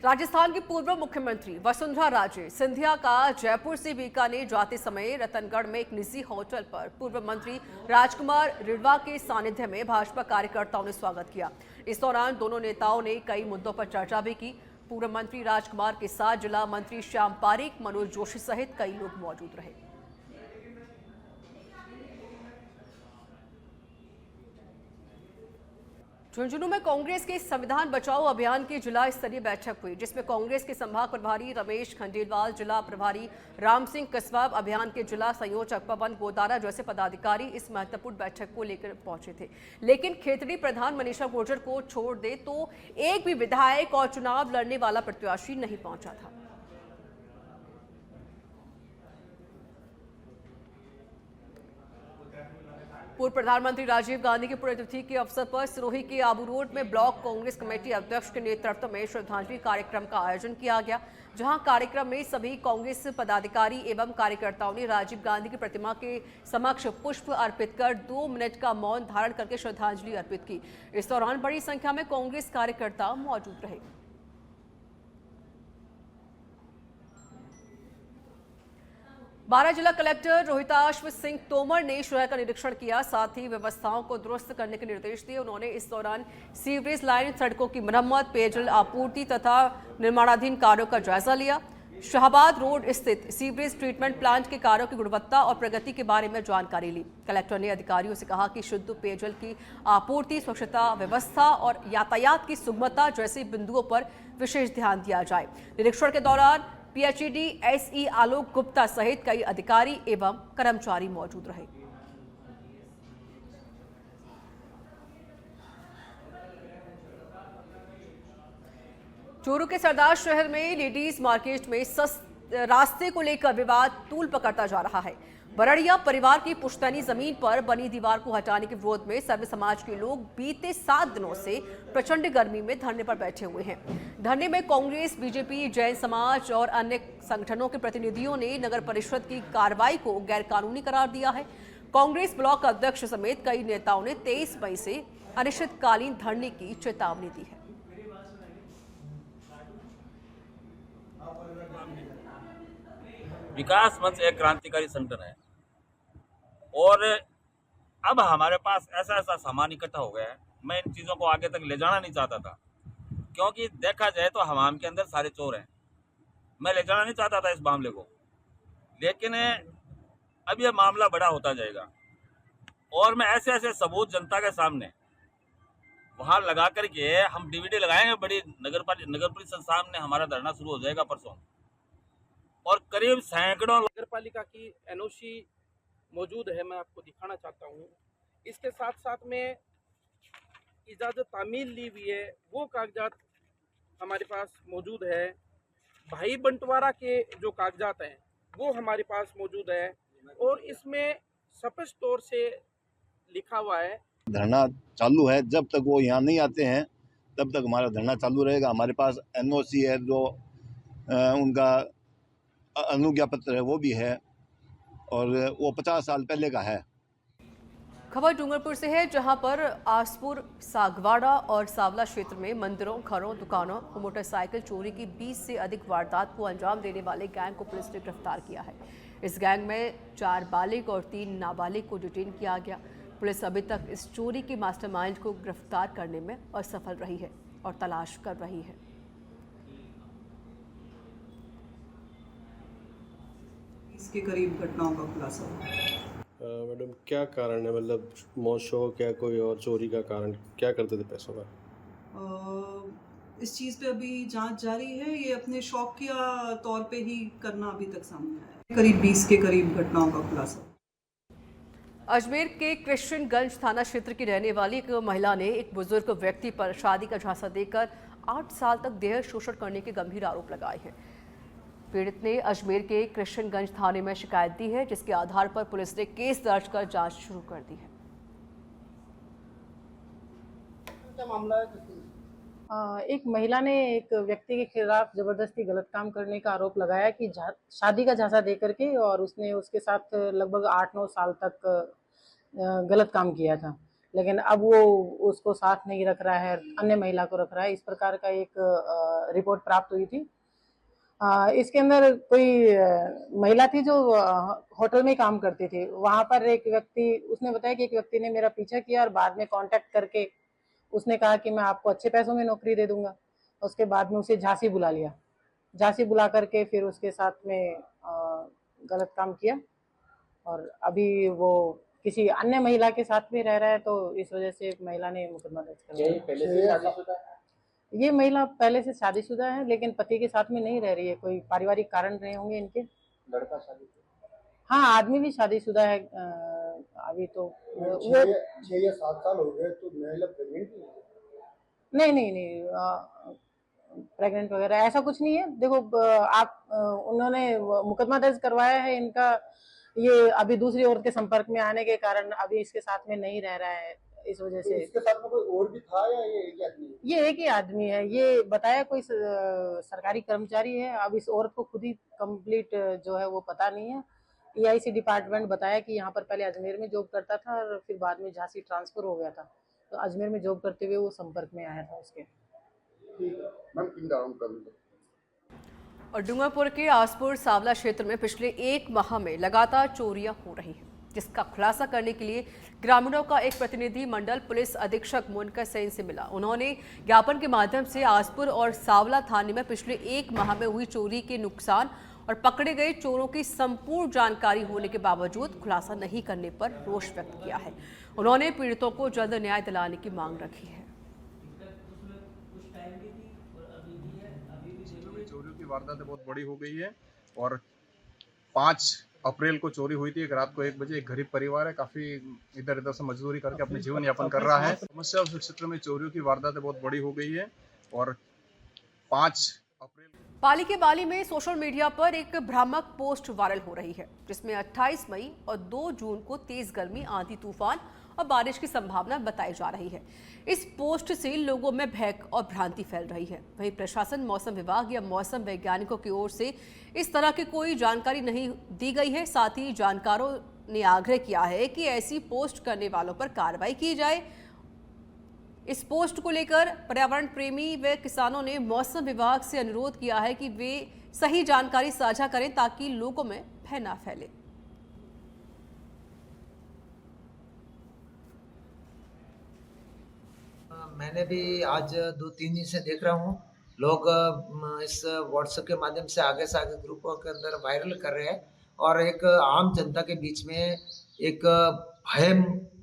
राजस्थान की पूर्व मुख्यमंत्री वसुंधरा राजे सिंधिया का जयपुर से बीकानेर जाते समय रतनगढ़ में एक निजी होटल पर पूर्व मंत्री राजकुमार रिढ़वा के सानिध्य में भाजपा कार्यकर्ताओं ने स्वागत किया। इस दौरान दोनों नेताओं ने कई मुद्दों पर चर्चा भी की। पूर्व मंत्री राजकुमार के साथ जिला मंत्री श्याम पारीक, मनोज जोशी सहित कई लोग मौजूद रहे। झुंझुनू में कांग्रेस के संविधान बचाओ अभियान की जिला स्तरीय बैठक हुई, जिसमें कांग्रेस के संभाग प्रभारी रमेश खंडेलवाल, जिला प्रभारी राम सिंह कसवाब, अभियान के जिला संयोजक पवन गोदारा जैसे पदाधिकारी इस महत्वपूर्ण बैठक को लेकर पहुंचे थे। लेकिन खेतड़ी प्रधान मनीषा गुर्जर को छोड़ दे तो एक भी विधायक और चुनाव लड़ने वाला प्रत्याशी नहीं पहुंचा था। पूर्व प्रधानमंत्री राजीव गांधी की पुण्यतिथि के अवसर पर सिरोही के आबू रोड में ब्लॉक कांग्रेस कमेटी अध्यक्ष के नेतृत्व में श्रद्धांजलि कार्यक्रम का आयोजन किया गया, जहां कार्यक्रम में सभी कांग्रेस पदाधिकारी एवं कार्यकर्ताओं ने राजीव गांधी की प्रतिमा के समक्ष पुष्प अर्पित कर 2 मिनट का मौन धारण करके श्रद्धांजलि अर्पित की। इस दौरान बड़ी संख्या में कांग्रेस कार्यकर्ता मौजूद रहे। 12 जिला कलेक्टर रोहिताश्व सिंह तोमर ने शहर का निरीक्षण किया, साथ ही व्यवस्थाओं को दुरुस्त करने के निर्देश दिए। उन्होंने इस दौरान सीवरेज लाइन, सड़कों की मरम्मत, पेयजल आपूर्ति तथा निर्माणाधीन कार्यों का जायजा लिया। शाहबाद रोड स्थित सीवरेज ट्रीटमेंट प्लांट के कार्यों की गुणवत्ता और प्रगति के बारे में जानकारी ली। कलेक्टर ने अधिकारियों से कहा कि शुद्ध पेयजल की आपूर्ति, स्वच्छता व्यवस्था और यातायात की सुगमता जैसे बिंदुओं पर विशेष ध्यान दिया जाए। निरीक्षण के दौरान पीएचईडी एसई आलोक गुप्ता सहित कई अधिकारी एवं कर्मचारी मौजूद रहे। चूरू के सरदार शहर में लेडीज मार्केट में रास्ते को लेकर विवाद तूल पकड़ता जा रहा है। बरड़िया परिवार की पुश्तैनी जमीन पर बनी दीवार को हटाने के विरोध में सर्व समाज के लोग बीते 7 दिनों से प्रचंड गर्मी में धरने पर बैठे हुए हैं। धरने में कांग्रेस, बीजेपी, जैन समाज और अन्य संगठनों के प्रतिनिधियों ने नगर परिषद की कार्रवाई को गैरकानूनी करार दिया है। कांग्रेस ब्लॉक अध्यक्ष समेत कई नेताओं ने 23 मई से अनिश्चितकालीन धरने की चेतावनी दी है। विकास मंच एक क्रांतिकारी संगठन है और अब हमारे पास ऐसा ऐसा सामान इकट्ठा हो गया है। मैं इन चीज़ों को आगे तक ले जाना नहीं चाहता था, क्योंकि देखा जाए तो हमाम के अंदर सारे चोर हैं। मैं ले जाना नहीं चाहता था इस मामले को, लेकिन अब यह मामला बड़ा होता जाएगा और मैं ऐसे ऐसे सबूत जनता के सामने वहाँ लगा करके हम डीवीडी लगाएंगे। बड़ी नगर परिषद सामने हमारा धरना शुरू हो जाएगा परसों, और करीब सैकड़ों नगर पालिका की एनओसी मौजूद है, मैं आपको दिखाना चाहता हूँ। इसके साथ साथ में इजाज़त तामील ली हुई है, वो कागजात हमारे पास मौजूद है। भाई बंटवारा के जो कागजात हैं वो हमारे पास मौजूद है और इसमें स्पष्ट तौर से लिखा हुआ है धरना चालू है। जब तक वो यहाँ नहीं आते हैं तब तक हमारा धरना चालू रहेगा। हमारे पास एनओसी है, जो उनका अनुज्ञा पत्र है वो भी है, और वो 50 साल पहले का है। खबर डूंगरपुर से है, जहां पर आसपुर, सागवाड़ा और सावला क्षेत्र में मंदिरों, घरों, दुकानों और मोटरसाइकिल चोरी की 20 से अधिक वारदात को अंजाम देने वाले गैंग को पुलिस ने गिरफ्तार किया है। इस गैंग में 4 बालिग और 3 नाबालिग को डिटेन किया गया। पुलिस अभी तक इस चोरी के मास्टरमाइंड को गिरफ्तार करने में असफल रही है और तलाश कर रही है। इसके करीब घटनाओं का खुलासा हुआ। मैडम, क्या कारण है? मतलब मौत शौक या कोई और चोरी का कारण? क्या करते थे पैसों का? इस चीज़ पे अभी जांच जारी है। ये अपने शौक के तौर पे ही करना अभी तक सामने आया है। करीब 20 के करीब घटनाओं का खुलासा। अजमेर के कृष्णगंज थाना क्षेत्र की रहने वाली एक महिला ने एक बुजुर्ग व्यक्ति पर शादी का झांसा देकर 8 साल तक देह शोषण करने के गंभीर आरोप लगाए हैं। पीड़ित ने अजमेर के कृष्णगंज थाने में शिकायत दी है, जिसके आधार पर पुलिस ने केस दर्ज कर जांच शुरू कर दी है। एक महिला ने एक व्यक्ति के खिलाफ जबरदस्ती गलत काम करने का आरोप लगाया कि शादी का झांसा दे करके, और उसने उसके साथ लगभग 8-9 साल तक गलत काम किया था। लेकिन अब वो उसको साथ नहीं रख रहा है, अन्य महिला को रख रहा है। इस प्रकार का एक रिपोर्ट प्राप्त हुई थी। इसके अंदर कोई महिला थी जो होटल में काम करती थी। वहां पर एक व्यक्ति, उसने बताया कि एक व्यक्ति ने मेरा पीछा किया और बाद में कांटेक्ट करके उसने कहा कि मैं आपको अच्छे पैसों में नौकरी दे दूंगा। उसके बाद में उसे झांसी बुला लिया। झांसी बुला करके फिर उसके साथ में गलत काम किया और अभी वो किसी अन्य महिला के साथ में रह रहा है, तो इस वजह से महिला ने मुकदमा दर्ज कर लिया। पहले से शादीशुदा है? ये महिला पहले से शादीशुदा है, लेकिन पति के साथ में नहीं रह रही है। कोई पारिवारिक कारण रहे होंगे इनके। लड़का शादीशुदा? हाँ, आदमी भी शादीशुदा है। अभी तो वो 6 या 7 साल हो गए, तो महिला प्रेग्नेंट नहीं प्रेग्नेंट वगैरह ऐसा कुछ नहीं है। देखो उन्होंने मुकदमा दर्ज करवाया है इनका, ये अभी दूसरी औरत के संपर्क में आने के कारण अभी इसके साथ में नहीं रह रहा है, इस वजह से। इसके साथ में कोई और भी था या ये एक ही आदमी? ये एक ही आदमी है, ये बताया कोई सरकारी कर्मचारी है। अब इस औरत को खुद ही कंप्लीट जो है वो पता नहीं है। EIC डिपार्टमेंट बताया कि यहाँ पर पहले अजमेर में जॉब करता था और फिर बाद में झांसी ट्रांसफर हो गया था, तो अजमेर में जॉब करते हुए वो संपर्क में आया था उसके। ठीक है मैम, कर लूँगा। और डूंगरपुर के आसपुर सावला क्षेत्र में पिछले 1 माह में लगातार चोरियां हो रही हैं, जिसका खुलासा करने के लिए ग्रामीणों का एक प्रतिनिधि मंडल पुलिस अधीक्षक मुनकर सेन से मिला। उन्होंने ज्ञापन के माध्यम से आसपुर और सावला थाने में पिछले 1 माह में हुई चोरी के नुकसान और पकड़े गए चोरों की संपूर्ण जानकारी होने के बावजूद खुलासा नहीं करने पर रोष व्यक्त किया है। उन्होंने पीड़ितों को जल्द न्याय दिलाने की मांग रखी है। चोरियों की वारदातें बहुत बड़ी हो गई है और 5 अप्रैल को चोरी हुई थी। एक रात को 1 बजे। एक गरीब परिवार है, काफी इधर उधर से मजदूरी करके अपने जीवन यापन कर रहा है। समस्या उस क्षेत्र में चोरियों की वारदातें बहुत बड़ी हो गई है और 5 अप्रैल पाली के बाली में सोशल मीडिया पर एक भ्रामक पोस्ट वायरल हो रही है, जिसमें 28 मई और 2 जून को तेज गर्मी, आंधी तूफान और बारिश की संभावना बताई जा रही है। इस पोस्ट से लोगों में भय और भ्रांति फैल रही है। वहीं प्रशासन, मौसम विभाग या मौसम वैज्ञानिकों की ओर से इस तरह की कोई जानकारी नहीं दी गई है। साथ ही जानकारों ने आग्रह किया है कि ऐसी पोस्ट करने वालों पर कार्रवाई की जाए। इस पोस्ट को लेकर पर्यावरण प्रेमी व किसानों ने मौसम विभाग से अनुरोध किया है कि वे सही जानकारी साझा करें ताकि लोगों में भय न फैले। मैंने भी आज 2-3 दिन से देख रहा हूँ लोग इस व्हाट्सएप के माध्यम से आगे ग्रुपों के अंदर वायरल कर रहे हैं और एक आम जनता के बीच में एक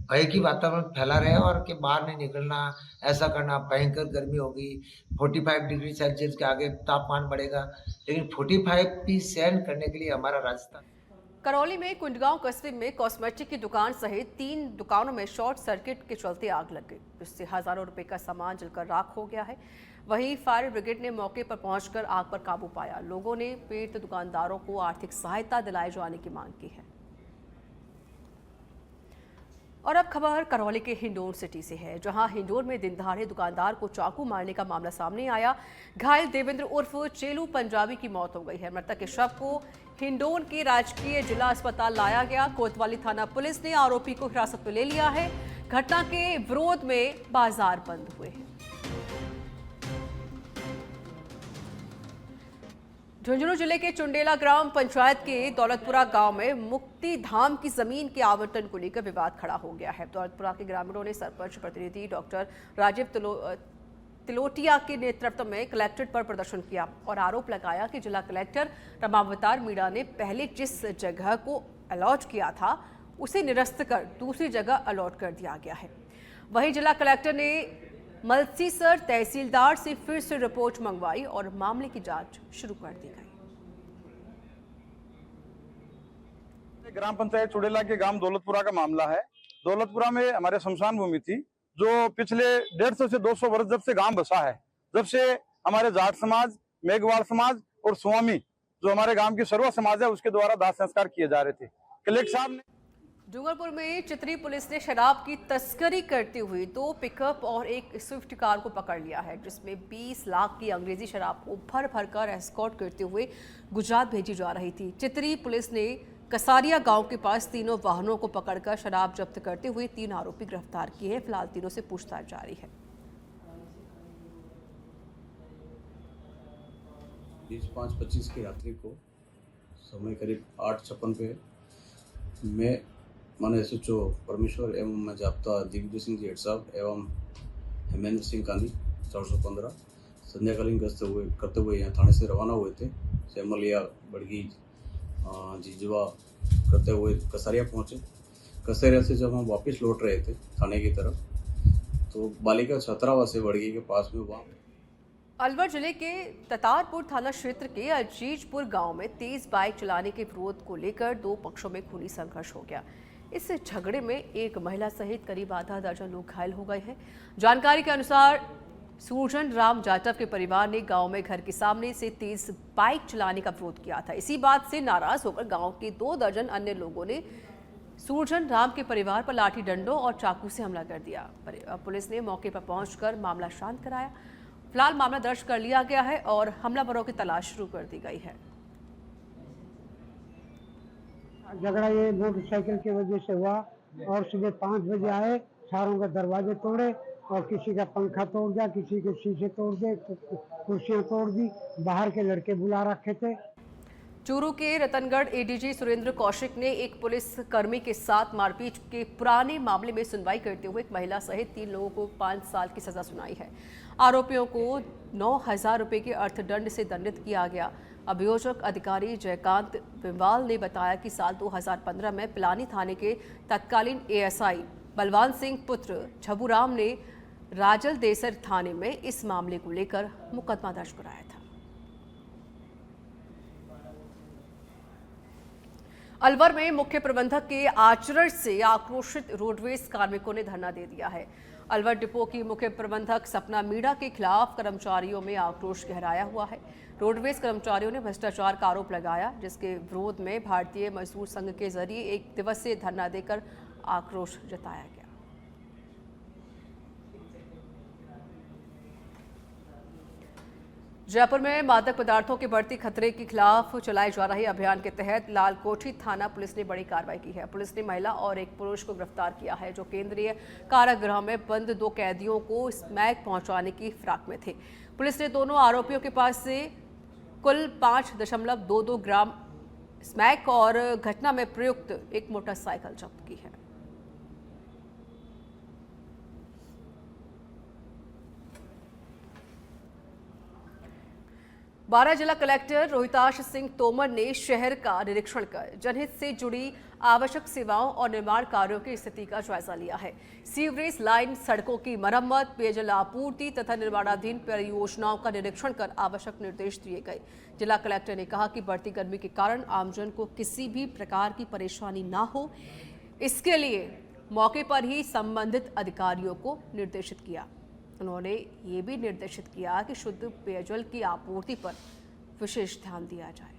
भय की वातावरण फैला रहे हैं और कि बाहर नहीं निकलना, ऐसा करना, भयंकर गर्मी होगी, 45 डिग्री सेल्सियस के आगे तापमान बढ़ेगा। लेकिन 45 भी सहन करने के लिए हमारा राजस्थान। करौली में कुंडगांव कस्बे में कॉस्मेटिक की दुकान सहित 3 दुकानों में शॉर्ट सर्किट के चलते आग लग गई, जिससे हजारों रुपए का सामान जलकर राख हो गया है। वहीं फायर ब्रिगेड ने मौके पर पहुंचकर आग पर काबू पाया। लोगों ने पीड़ित दुकानदारों को आर्थिक सहायता दिलाए जाने की मांग की है। और अब खबर करौली के हिंडोन सिटी से है, जहां हिंडोन में दिन दहाड़े दुकानदार को चाकू मारने का मामला सामने आया। घायल देवेंद्र उर्फ चेलू पंजाबी की मौत हो गई है। मृतक के शव को हिंडोन के राजकीय जिला अस्पताल लाया गया। कोतवाली थाना पुलिस ने आरोपी को हिरासत में ले लिया है। घटना के विरोध में बाजार बंद हुए हैं। झुंझुनू जिले के चुंडेला ग्राम पंचायत के दौलतपुरा गांव में मुक्ति धाम की जमीन के आवंटन को लेकर विवाद खड़ा हो गया है। दौलतपुरा के ग्रामीणों ने सरपंच प्रतिनिधि डॉक्टर राजीव तिलोटिया के नेतृत्व में कलेक्ट्रेट पर प्रदर्शन किया और आरोप लगाया कि जिला कलेक्टर रमावतार मीणा ने पहले जिस जगह को अलॉट किया था उसे निरस्त कर दूसरी जगह अलॉट कर दिया गया है। वहीं जिला कलेक्टर ने मलसीसर तहसीलदार से फिर से रिपोर्ट मंगवाई और मामले की जांच शुरू कर दी गई। ग्राम पंचायत चुड़ेला के गांव दौलतपुरा का मामला है। दौलतपुरा में हमारे शमशान भूमि थी, जो पिछले 150 से 200 वर्ष जब से गांव बसा है, जब से हमारे जाट समाज, मेघवाल समाज और स्वामी जो हमारे गांव की सर्व समाज है उसके द्वारा दाह संस्कार किए जा रहे थे। कलेक्टर साहब ने डूंगरपुर में चितरी पुलिस ने शराब की तस्करी करते हुए 2 पिकअप और एक स्विफ्ट कार को पकड़ लिया है, जिसमें 20 लाख की अंग्रेजी शराब को भर भर कर एस्कॉर्ट करते हुए गुजरात भेजी जा रही थी। चितरी पुलिस ने कसारिया गांव के पास तीनों वाहनों को पकड़कर शराब जब्त करते हुए 3 आरोपी गिरफ्तार किए हैं। फिलहाल तीनों से पूछताछ जारी है। 5:25 की रात्रि को समय करीब 8:56 पे मैं माननीय SHO परमेश्वर एवं जाप्ता दिग्विजय सिंह जी हेड साहब एवं हेमेंद्र सिंह कानी 415 संध्याकालीन गश्त करते हुए यहाँ थाने से रवाना हुए थे। सेमलिया, बड़गी, जिजवा करते हुए कसारिया पहुँचे। कसारिया से जब हम वापस लौट रहे थे थाने की तरफ, तो बालिका छतरावा से बड़गी के पास में वहाँ अलवर जिले के ततारपुर थाना क्षेत्र के अजीजपुर गांव में तेज बाइक चलाने के विरोध को लेकर 2 पक्षों में खूनी संघर्ष हो गया। इस झगड़े में एक महिला सहित करीब आधा दर्जन लोग घायल हो गए हैं। जानकारी के अनुसार सूरजन राम जाटव के परिवार ने गांव में घर के सामने से तेज बाइक चलाने का विरोध किया था। इसी बात से नाराज होकर गांव के 2 दर्जन अन्य लोगों ने सूरजन राम के परिवार पर लाठी डंडों और चाकू से हमला कर दिया। पुलिस ने मौके पर पहुंचकर मामला शांत कराया। फिलहाल मामला दर्ज कर लिया गया है और हमलावरों की तलाश शुरू कर दी गई है। झगड़ा ये मोटरसाइकिल की वजह से हुआ और सुबह 5 बजे आए, सारों के दरवाजे तोड़े और किसी का पंखा तोड़ दिया, किसी के शीशे तोड़ दिए, कुर्सियां तोड़ दी। बाहर के लड़के बुला रखे थे। चूरू के रतनगढ़ एडीजी सुरेंद्र कौशिक ने एक पुलिस कर्मी के साथ मारपीट के पुराने मामले में सुनवाई करते हुए एक महिला सहित 3 लोगों को 5 साल की सजा सुनाई है। आरोपियों को 9,000 रुपये के अर्थदंड से दंडित किया गया। अभियोजक अधिकारी जयकांत बिमवाल ने बताया कि साल 2015 में पिलानी थाने के तत्कालीन ASI बलवान सिंह पुत्र छबूराम ने राजल देसर थाने में इस मामले को लेकर मुकदमा दर्ज कराया था। अलवर में मुख्य प्रबंधक के आचरण से आक्रोशित रोडवेज कार्मिकों ने धरना दे दिया है। अलवर डिपो की मुख्य प्रबंधक सपना मीणा के खिलाफ कर्मचारियों में आक्रोश गहराया हुआ है। रोडवेज कर्मचारियों ने भ्रष्टाचार का आरोप लगाया, जिसके विरोध में भारतीय मजदूर संघ के जरिए 1 दिवसीय धरना देकर आक्रोश जताया गया। जयपुर में मादक पदार्थों के बढ़ते खतरे के खिलाफ चलाए जा रहे अभियान के तहत लालकोठी थाना पुलिस ने बड़ी कार्रवाई की है। पुलिस ने महिला और एक पुरुष को गिरफ्तार किया है, जो केंद्रीय कारागृह में बंद 2 कैदियों को स्मैक पहुंचाने की फिराक में थे। पुलिस ने दोनों आरोपियों के पास से कुल 5.22 ग्राम स्मैक और घटना में प्रयुक्त एक मोटरसाइकिल जब्त की है। बारां जिला कलेक्टर रोहिताश सिंह तोमर ने शहर का निरीक्षण कर जनहित से जुड़ी आवश्यक सेवाओं और निर्माण कार्यों की स्थिति का जायजा लिया है। सीवरेज लाइन, सड़कों की मरम्मत, पेयजल आपूर्ति तथा निर्माणाधीन परियोजनाओं का निरीक्षण कर आवश्यक निर्देश दिए गए। जिला कलेक्टर ने कहा कि बढ़ती गर्मी के कारण आमजन को किसी भी प्रकार की परेशानी न हो, इसके लिए मौके पर ही संबंधित अधिकारियों को निर्देशित किया। उन्होंने ये भी निर्देशित किया कि शुद्ध पेयजल की आपूर्ति पर विशेष ध्यान दिया जाए।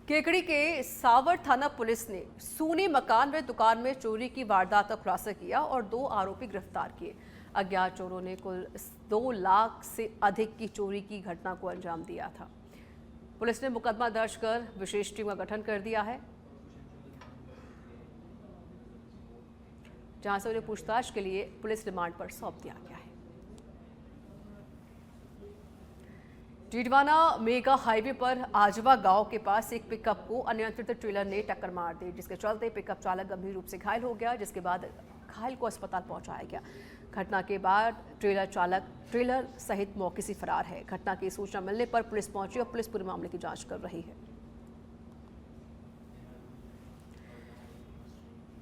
केकड़ी के सावर थाना पुलिस ने सूनी मकान व दुकान में चोरी की वारदात का खुलासा किया और 2 आरोपी गिरफ्तार किए। अज्ञात चोरों ने कुल 2 लाख से अधिक की चोरी की घटना को अंजाम दिया था। पुलिस ने मुकदमा दर्ज कर विशेष टीम का गठन कर दिया है, जहां से उन्हें पूछताछ के लिए पुलिस रिमांड पर सौंप दिया गया है। डीडवाना मेगा हाईवे पर आजवा गांव के पास एक पिकअप को अनियंत्रित ट्रेलर ने टक्कर मार दी, जिसके चलते पिकअप चालक गंभीर रूप से घायल हो गया, जिसके बाद घायल को अस्पताल पहुंचाया गया। घटना के बाद ट्रेलर चालक ट्रेलर सहित मौके से फरार है। घटना की सूचना मिलने पर पुलिस पहुंची और पुलिस पूरे मामले की जांच कर रही है।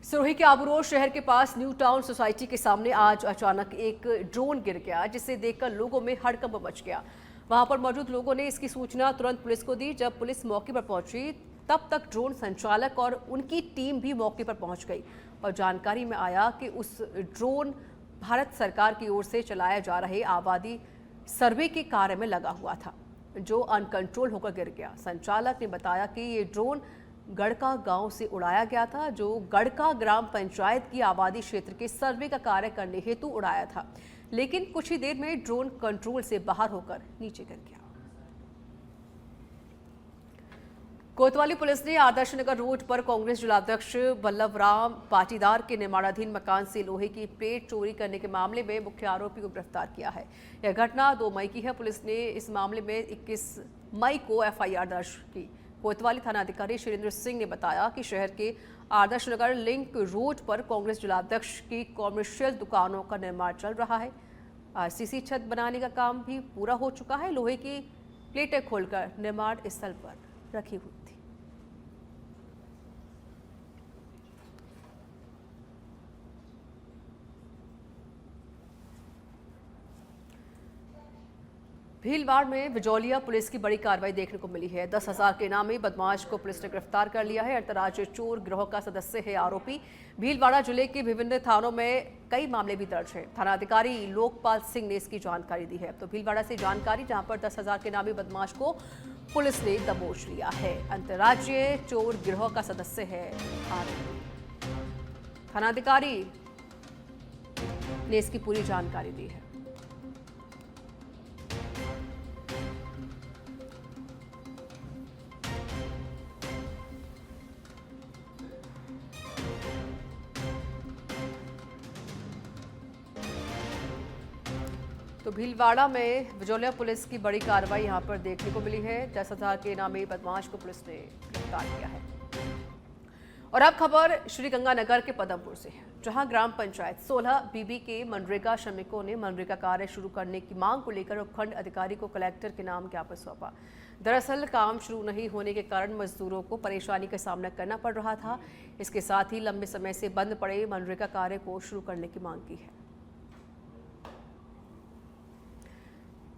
सिरोही के आबूरोड शहर के पास न्यू टाउन सोसाइटी के सामने आज अचानक एक ड्रोन गिर गया, जिसे देखकर लोगों में हड़कंप मच गया। वहां पर मौजूद लोगों ने इसकी सूचना तुरंत पुलिस को दी। जब पुलिस मौके पर पहुंची तब तक ड्रोन संचालक और उनकी टीम भी मौके पर पहुंच गई और जानकारी में आया कि उस ड्रोन भारत सरकार की ओर से चलाए जा रहे आबादी सर्वे के कार्य में लगा हुआ था, जो अनकंट्रोल होकर गिर गया। संचालक ने बताया कि ये ड्रोन गड़का गांव से उड़ाया गया था, जो गड़का ग्राम पंचायत की आबादी क्षेत्र के सर्वे का कार्य करने हेतु उड़ाया था। लेकिन कुछ ही देर में ड्रोन कंट्रोल से बाहर होकर नीचे गिर गया। कोतवाली पुलिस ने आदर्श नगर रोड पर कांग्रेस जिलाध्यक्ष बल्लभराम पाटीदार के निर्माणाधीन मकान से लोहे की प्लेट चोरी करने के मामले में मुख्य आरोपी को गिरफ्तार किया है। यह घटना 2 मई की है। पुलिस ने इस मामले में 21 मई को एफआईआर दर्ज की। कोतवाली थाना अधिकारी शैलेंद्र सिंह ने बताया कि शहर के आदर्श नगर लिंक रोड पर कांग्रेस जिलाध्यक्ष की कॉमर्शियल दुकानों का निर्माण चल रहा है। आरसीसी छत बनाने का काम भी पूरा हो चुका है। लोहे की प्लेटें खोलकर निर्माण स्थल पर रखी हुई थी। भीलवाड़ में बिजौलिया पुलिस की बड़ी कार्रवाई देखने को मिली है। 10,000 के इनामी बदमाश को पुलिस ने गिरफ्तार कर लिया है। अंतर्राज्यीय चोर गिरोह का सदस्य है आरोपी। भीलवाड़ा जिले के विभिन्न थानों में कई मामले भी दर्ज हैं। थानाधिकारी लोकपाल सिंह ने इसकी जानकारी दी है। तो भीलवाड़ा से जानकारी, जहां पर 10,000 के इनामी बदमाश को पुलिस ने दबोच लिया है। अंतर्राज्यीय चोर गिरोह का सदस्य है आरोपी। थानाधिकारी ने इसकी पूरी जानकारी दी है। तो भीलवाड़ा में बिजौलिया पुलिस की बड़ी कार्रवाई यहां पर देखने को मिली है। 10,000 के इनामी बदमाश को पुलिस ने गिरफ्तार किया है। और अब खबर श्री गंगानगर के पदमपुर से है, जहां ग्राम पंचायत 16 बीबी के मनरेगा श्रमिकों ने मनरेगा कार्य शुरू करने की मांग को लेकर उपखंड अधिकारी को कलेक्टर के नाम ज्ञापन सौंपा। दरअसल काम शुरू नहीं होने के कारण मजदूरों को परेशानी का सामना करना पड़ रहा था। इसके साथ ही लंबे समय से बंद पड़े मनरेगा कार्य को शुरू करने की मांग की है।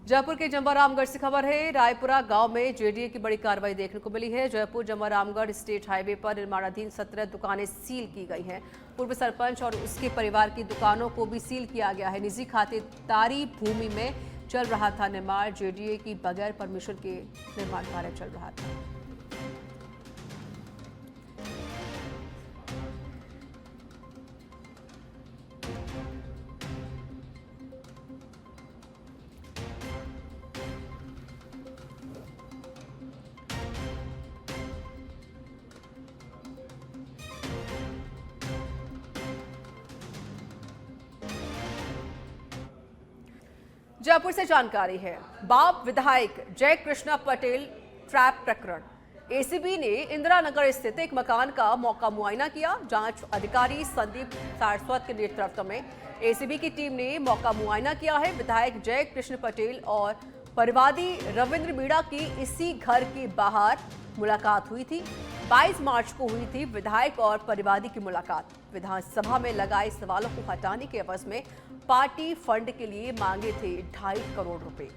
जयपुर के जम्वारामगढ़ से खबर है। रायपुरा गांव में जेडीए की बड़ी कार्रवाई देखने को मिली है। जयपुर जम्वारामगढ़ स्टेट हाईवे पर निर्माणाधीन 17 दुकानें सील की गई हैं। पूर्व सरपंच और उसके परिवार की दुकानों को भी सील किया गया है। निजी खातेदारी भूमि में चल रहा था निर्माण। जेडीए की बगैर परमिशन के निर्माण कार्य चल रहा था। जयपुर से जानकारी है। बाप विधायक जय कृष्णा पटेल ट्रैप प्रकरण। एसीबी ने इंदिरा नगर स्थित एक मकान का मौका मुआयना किया। जांच अधिकारी संदीप सारस्वत के नेतृत्व में एसीबी की टीम ने मौका मुआयना किया है। विधायक जय कृष्ण पटेल और परिवादी रविंद्र मीणा की इसी घर के बाहर मुलाकात हुई थी। 22 मार्च को हुई थी विधायक और परिवादी की मुलाकात। विधानसभा में लगाए सवालों को हटाने के एवज में पार्टी फंड के लिए मांगे थे 2.5 करोड़ रुपए।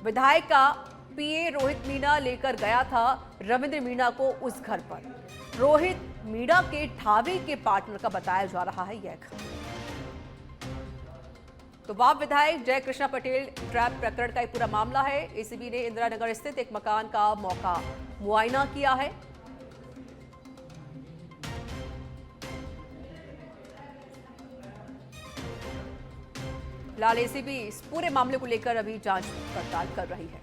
विधायक का पीए रोहित मीणा लेकर गया था रविंद्र मीणा को उस घर पर। रोहित मीणा के ढाबे के पार्टनर का बताया जा रहा है यह घर। तो बाप विधायक जय कृष्णा पटेल ट्रैप प्रकरण का एक पूरा मामला है। एसीबी ने इंदिरा नगर स्थित एक मकान का मौका मुआयना किया है। फिलहाल एसीबी इस पूरे मामले को लेकर अभी जांच पड़ताल कर रही है।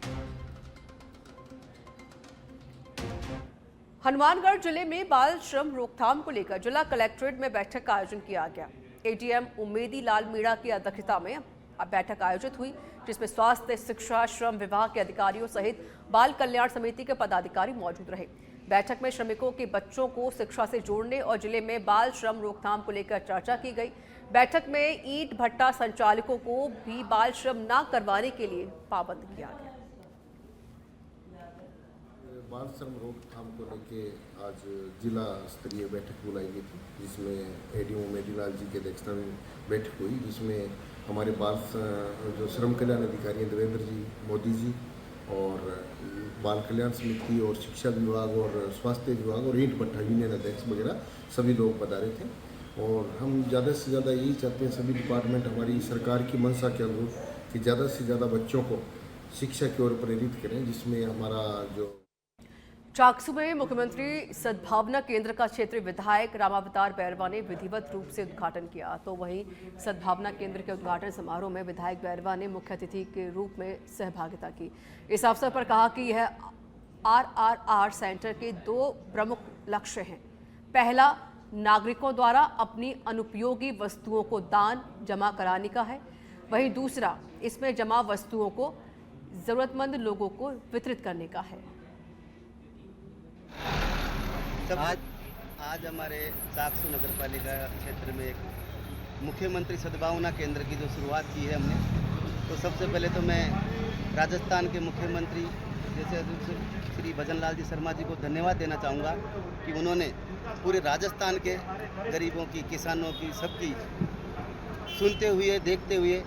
हनुमानगढ़ जिले में बाल श्रम रोकथाम को लेकर जिला कलेक्ट्रेट में बैठक का आयोजन किया गया। एडीएम उमेदी लाल मीणा की अध्यक्षता में बैठक आयोजित हुई, जिसमें स्वास्थ्य, शिक्षा, श्रम विभाग के अधिकारियों सहित बाल कल्याण समिति के पदाधिकारी मौजूद रहे। बैठक में श्रमिकों के बच्चों को शिक्षा से जोड़ने और जिले में बाल श्रम रोकथाम को लेकर चर्चा की गई। बैठक में ईंट भट्टा संचालकों को भी बाल श्रम न करवाने के लिए पाबंद किया गया। बाल श्रम रोकथाम को लेके आज जिला स्तरीय बैठक बुलाई गई थी, जिसमें एडीएम उमेदीलाल जी की अध्यक्षता में बैठक हुई, जिसमें हमारे जो श्रम कल्याण अधिकारी हैं देवेंद्र जी, मोदी जी और बाल कल्याण समिति और शिक्षा विभाग और स्वास्थ्य विभाग और ईंट भट्टा यूनियन अध्यक्ष वगैरह सभी लोग पधारे थे। और हम ज़्यादा से ज़्यादा यही चाहते हैं सभी डिपार्टमेंट हमारी सरकार की मंशा के अनुरूप कि ज़्यादा से ज़्यादा बच्चों को शिक्षा की ओर प्रेरित करें, जिसमें हमारा जो चाकसू में मुख्यमंत्री सद्भावना केंद्र का क्षेत्रीय विधायक रामावतार बैरवा ने विधिवत रूप से उद्घाटन किया। तो वहीं सद्भावना केंद्र के उद्घाटन समारोह में विधायक बैरवा ने मुख्य अतिथि के रूप में सहभागिता की। इस अवसर पर कहा कि यह RRR सेंटर के 2 प्रमुख लक्ष्य हैं। पहला, नागरिकों द्वारा अपनी अनुपयोगी वस्तुओं को दान जमा कराने का है। वहीं दूसरा, इसमें जमा वस्तुओं को जरूरतमंद लोगों को वितरित करने का है। आज हमारे चाकसू नगर पालिका क्षेत्र में एक मुख्यमंत्री सद्भावना केंद्र की जो शुरुआत की है हमने, तो सबसे पहले तो मैं राजस्थान के मुख्यमंत्री जैसे श्री भजन लाल जी शर्मा जी को धन्यवाद देना चाहूँगा कि उन्होंने पूरे राजस्थान के गरीबों की, किसानों की, सबकी सुनते हुए, देखते हुए,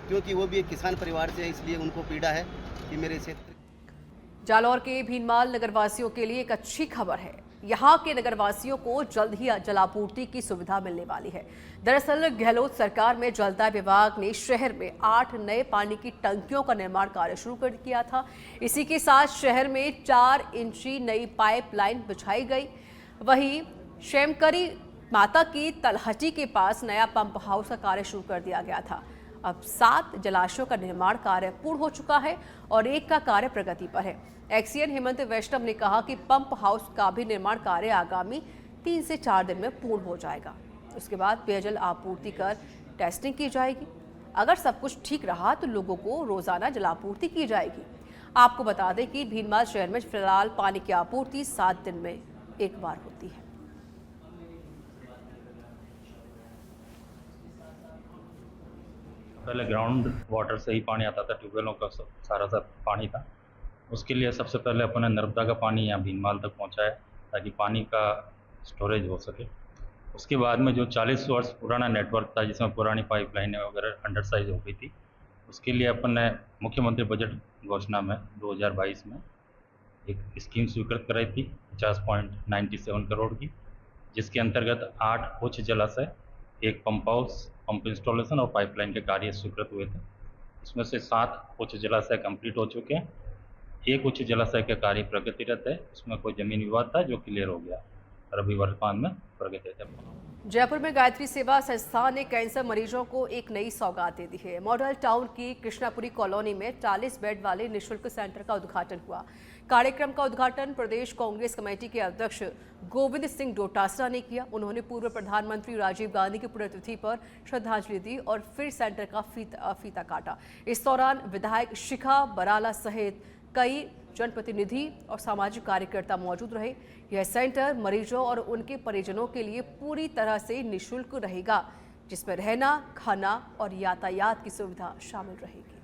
क्योंकि वो भी एक किसान परिवार से है, इसलिए उनको पीड़ा है कि मेरे क्षेत्र। जालौर के भीनमाल नगरवासियों के लिए एक अच्छी खबर है। यहाँ के नगरवासियों को जल्द ही जलापूर्ति की सुविधा मिलने वाली है। दरअसल गहलोत सरकार में जलदाय विभाग ने शहर में 8 नए पानी की टंकियों का निर्माण कार्य शुरू कर किया था। इसी के साथ शहर में 4 इंची नई पाइपलाइन बिछाई गई। वहीं शेमकरी माता की तलहटी के पास नया पंप हाउस का कार्य शुरू कर दिया गया था। अब 7 जलाशयों का निर्माण कार्य पूर्ण हो चुका है और 1 का कार्य प्रगति पर है। एक्सीएन हेमंत वैष्णव ने कहा कि पंप हाउस का भी निर्माण कार्य आगामी 3 से 4 दिन में पूर्ण हो जाएगा। उसके बाद पेयजल आपूर्ति कर टेस्टिंग की जाएगी। अगर सब कुछ ठीक रहा तो लोगों को रोजाना जलापूर्ति की जाएगी। आपको बता दें कि भीनमाल शहर में फिलहाल पानी की आपूर्ति 7 दिन में एक बार होती है। पहले ग्राउंड वाटर से ही पानी आता था, ट्यूबवेलों का सारा पानी था। उसके लिए सबसे पहले अपन ने नर्मदा का पानी यहाँ भीनमाल तक पहुँचाया ताकि पानी का स्टोरेज हो सके। उसके बाद में जो 40 वर्ष पुराना नेटवर्क था जिसमें पुरानी पाइपलाइनें वगैरह अंडर साइज हो गई थी, उसके लिए अपन ने मुख्यमंत्री बजट घोषणा में 2022 में एक स्कीम स्वीकृत कराई थी 50.97 करोड़ की, जिसके अंतर्गत 8 उच्च जलाशय, 1 पंप हाउस, पंप इंस्टॉलेशन और पाइपलाइन के कार्य स्वीकृत हुए थे। इसमें से 7 उच्च जलाशय कंप्लीट हो चुके हैं। 1 उच्च जलाशय का कार्य प्रगतिरत है। उसमें कोई जमीन विवाद था जो क्लियर हो गया और अभी वर्तमान में प्रगति है। जयपुर में गायत्री सेवा संस्थान ने कैंसर मरीजों को एक नई सौगात दे दी है। मॉडल टाउन की कृष्णापुरी कॉलोनी में 40 बेड वाले निःशुल्क सेंटर का उद्घाटन हुआ। कार्यक्रम का उद्घाटन प्रदेश कांग्रेस कमेटी के अध्यक्ष गोविंद सिंह डोटासरा ने किया। उन्होंने पूर्व प्रधानमंत्री राजीव गांधी की पुण्यतिथि पर श्रद्धांजलि दी और फिर सेंटर का फीता काटा। इस दौरान विधायक शिखा बराला सहित कई जनप्रतिनिधि और सामाजिक कार्यकर्ता मौजूद रहे। यह सेंटर मरीजों और उनके परिजनों के लिए पूरी तरह से निःशुल्क रहेगा, जिसमें रहना, खाना और यातायात की सुविधा शामिल रहेगी।